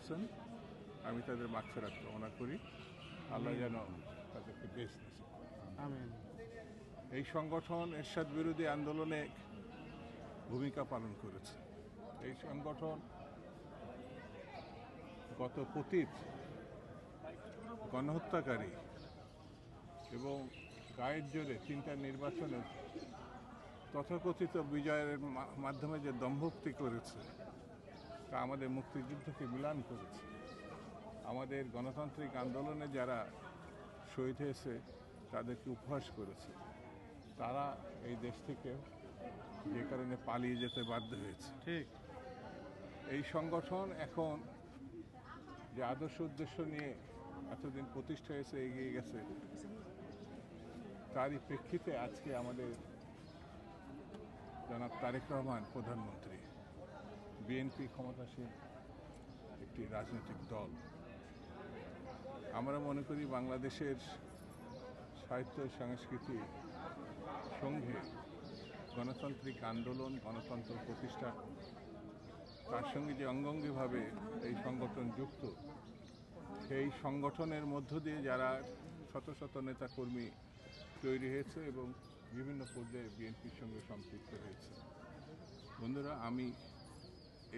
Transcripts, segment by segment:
করছেন। আমি তাদের মাগফিরাত কামনা করি। আল্লাহ যেন তাদেরকে বেস্ট নসিব করেন। আমিন। এই সংগঠন এরশাদ বিরোধী আন্দোলনে ভূমিকা পালন করেছে। এই সংগঠন গত পতিত গণহত্যাকারী এবং গায়ের জোরে 3টা নির্বাচনে তথাকথিত বিজয়ের মাধ্যমে যে দম্ভক্তি করেছে তা আমাদের মুক্তিযুদ্ধকে ম্লান করেছে। আমাদের গণতান্ত্রিক আন্দোলনে যারা শহীদ হয়েছে তাদেরকে উপহাস করেছে। তারা এই দেশ থেকে যে কারণে পালিয়ে যেতে বাধ্য হয়েছে। ঠিক। এই সংগঠন এখন যে আদর্শ উদ্দেশ্য নিয়ে এতদিন প্রতিষ্ঠা হয়েছে, এগিয়ে গেছে, তারই প্রেক্ষিতে আজকে আমাদের জনাব তারেক রহমান প্রধানমন্ত্রী, বিএনপি ক্ষমতাসীন একটি রাজনৈতিক দল। আমরা মনে করি বাংলাদেশের সাহিত্য সংস্কৃতি সঙ্গে গণতান্ত্রিক আন্দোলন, গণতন্ত্র প্রতিষ্ঠা, তার সঙ্গে যে অঙ্গাঙ্গিভাবে এই সংগঠন যুক্ত, সেই সংগঠনের মধ্য দিয়ে যারা শত শত নেতাকর্মী তৈরি হয়েছে এবং বিভিন্ন পর্যায়ে বিএনপির সঙ্গে সম্পৃক্ত হয়েছে। বন্ধুরা, আমি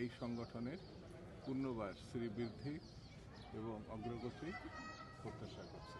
এই সংগঠনের পূর্ণবার শ্রীবৃদ্ধি এবং অগ্রগতি প্রত্যাশা করছি।